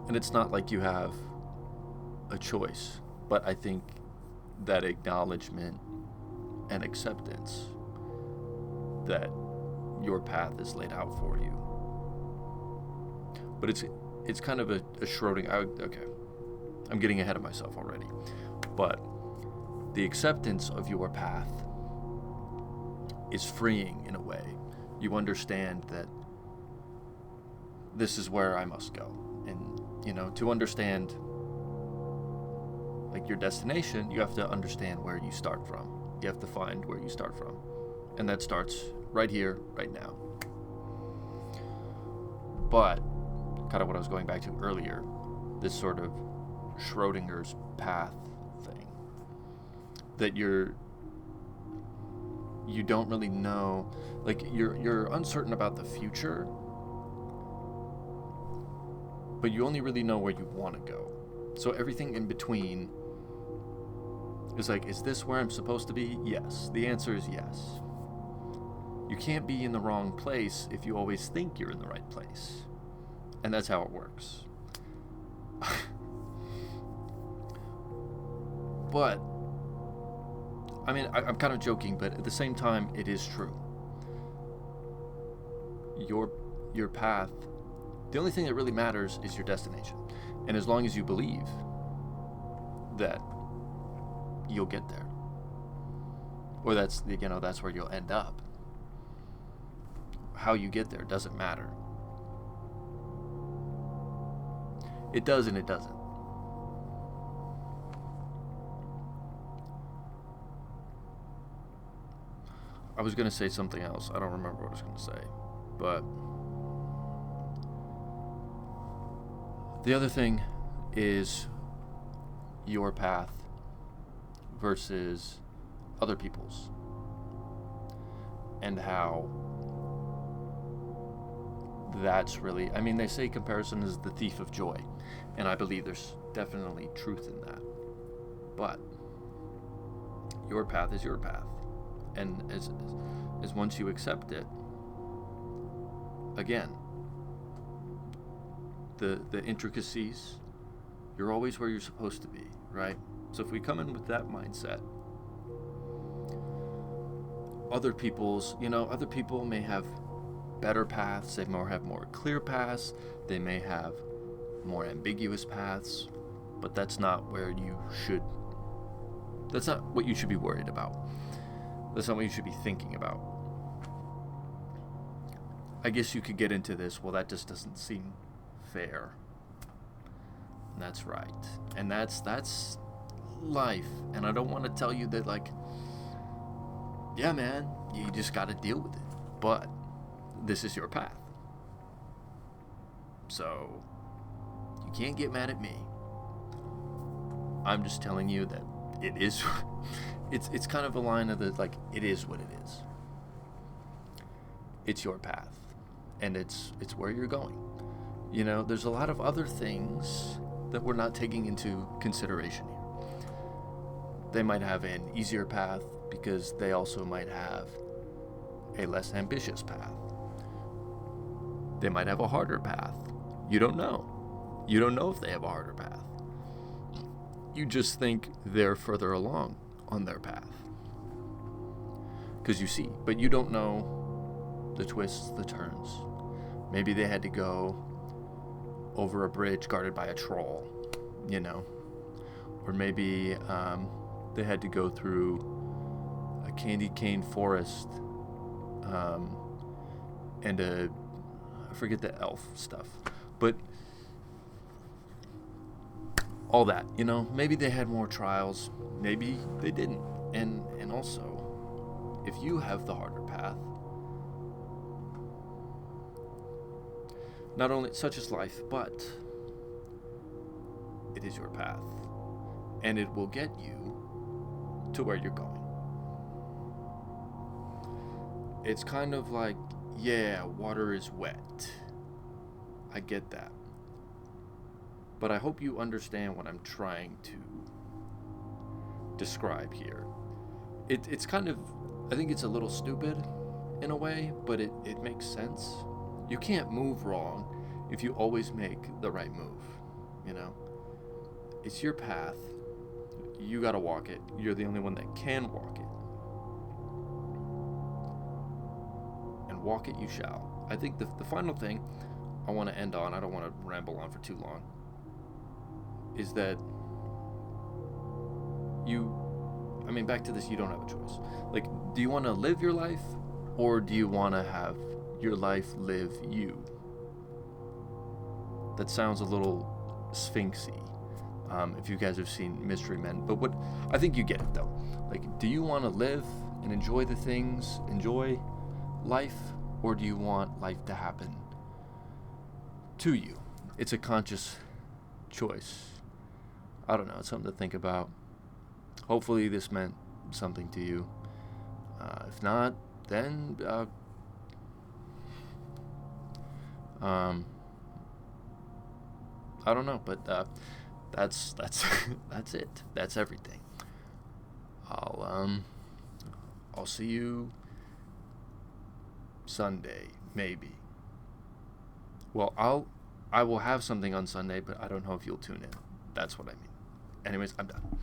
And it's not like you have a choice, but I think that acknowledgement and acceptance that your path is laid out for you. But it's kind of a Schrodinger. Okay, I'm getting ahead of myself already. But the acceptance of your path is freeing in a way. You understand that this is where I must go. And, to understand like your destination, you have to understand where you start from. You have to find where you start from. And that starts right here, right now. But, kind of what I was going back to earlier, this sort of Schrodinger's path thing, that you don't really know, like you're uncertain about the future, but you only really know where you want to go. So everything in between is like, is this where I'm supposed to be? Yes. The answer is yes. You can't be in the wrong place if you always think you're in the right place. And that's how it works. But, I mean, I'm kind of joking, but at the same time, it is true. Your path, the only thing that really matters is your destination. And as long as you believe that you'll get there, or that's where you'll end up, how you get there doesn't matter. It does and it doesn't. I was going to say something else. I don't remember what I was going to say. But the other thing is your path versus other people's. And how that's really, I mean, they say comparison is the thief of joy. And I believe there's definitely truth in that. But your path is your path. And as once you accept it, again, the intricacies, you're always where you're supposed to be, right? So if we come in with that mindset, other people may have better paths, they may have more clear paths, they may have more ambiguous paths, but that's not what you should be worried about. That's not what you should be thinking about. I guess you could get into this, well, that just doesn't seem fair. And that's right. And that's life. And I don't want to tell you that, like, yeah, man, you just got to deal with it. But this is your path. So you can't get mad at me. I'm just telling you that it is... It's kind of a line of the, like, it is what it is. It's your path. And it's where you're going. There's a lot of other things that we're not taking into consideration here. They might have an easier path because they also might have a less ambitious path. They might have a harder path. You don't know. You don't know if they have a harder path. You just think they're further along on their path. Because you see, but you don't know the twists, the turns. Maybe they had to go over a bridge guarded by a troll, Or maybe they had to go through a candy cane forest and I forget the elf stuff. But all that, maybe they had more trials, maybe they didn't. And also, if you have the harder path, not only such is life, but it is your path, and it will get you to where you're going. It's kind of like, yeah, water is wet. I get that. But I hope you understand what I'm trying to describe here. It's kind of, I think it's a little stupid in a way, but it makes sense. You can't move wrong if you always make the right move. you know? It's your path. You got to walk it. You're the only one that can walk it. And walk it you shall. I think the final thing I want to end on, I don't want to ramble on for too long, is that back to this, you don't have a choice. Like, do you want to live your life, or do you want to have your life live you? That sounds a little sphinxy, if you guys have seen Mystery Men, but what I think you get it though. Like, do you want to live and enjoy the things, enjoy life, or do you want life to happen to you? It's a conscious choice. I don't know, it's something to think about. Hopefully this meant something to you. If not, then I don't know, but that's that's it. That's everything. I'll see you Sunday, maybe. Well, I will have something on Sunday, but I don't know if you'll tune in. That's what I mean. Anyways, I'm done.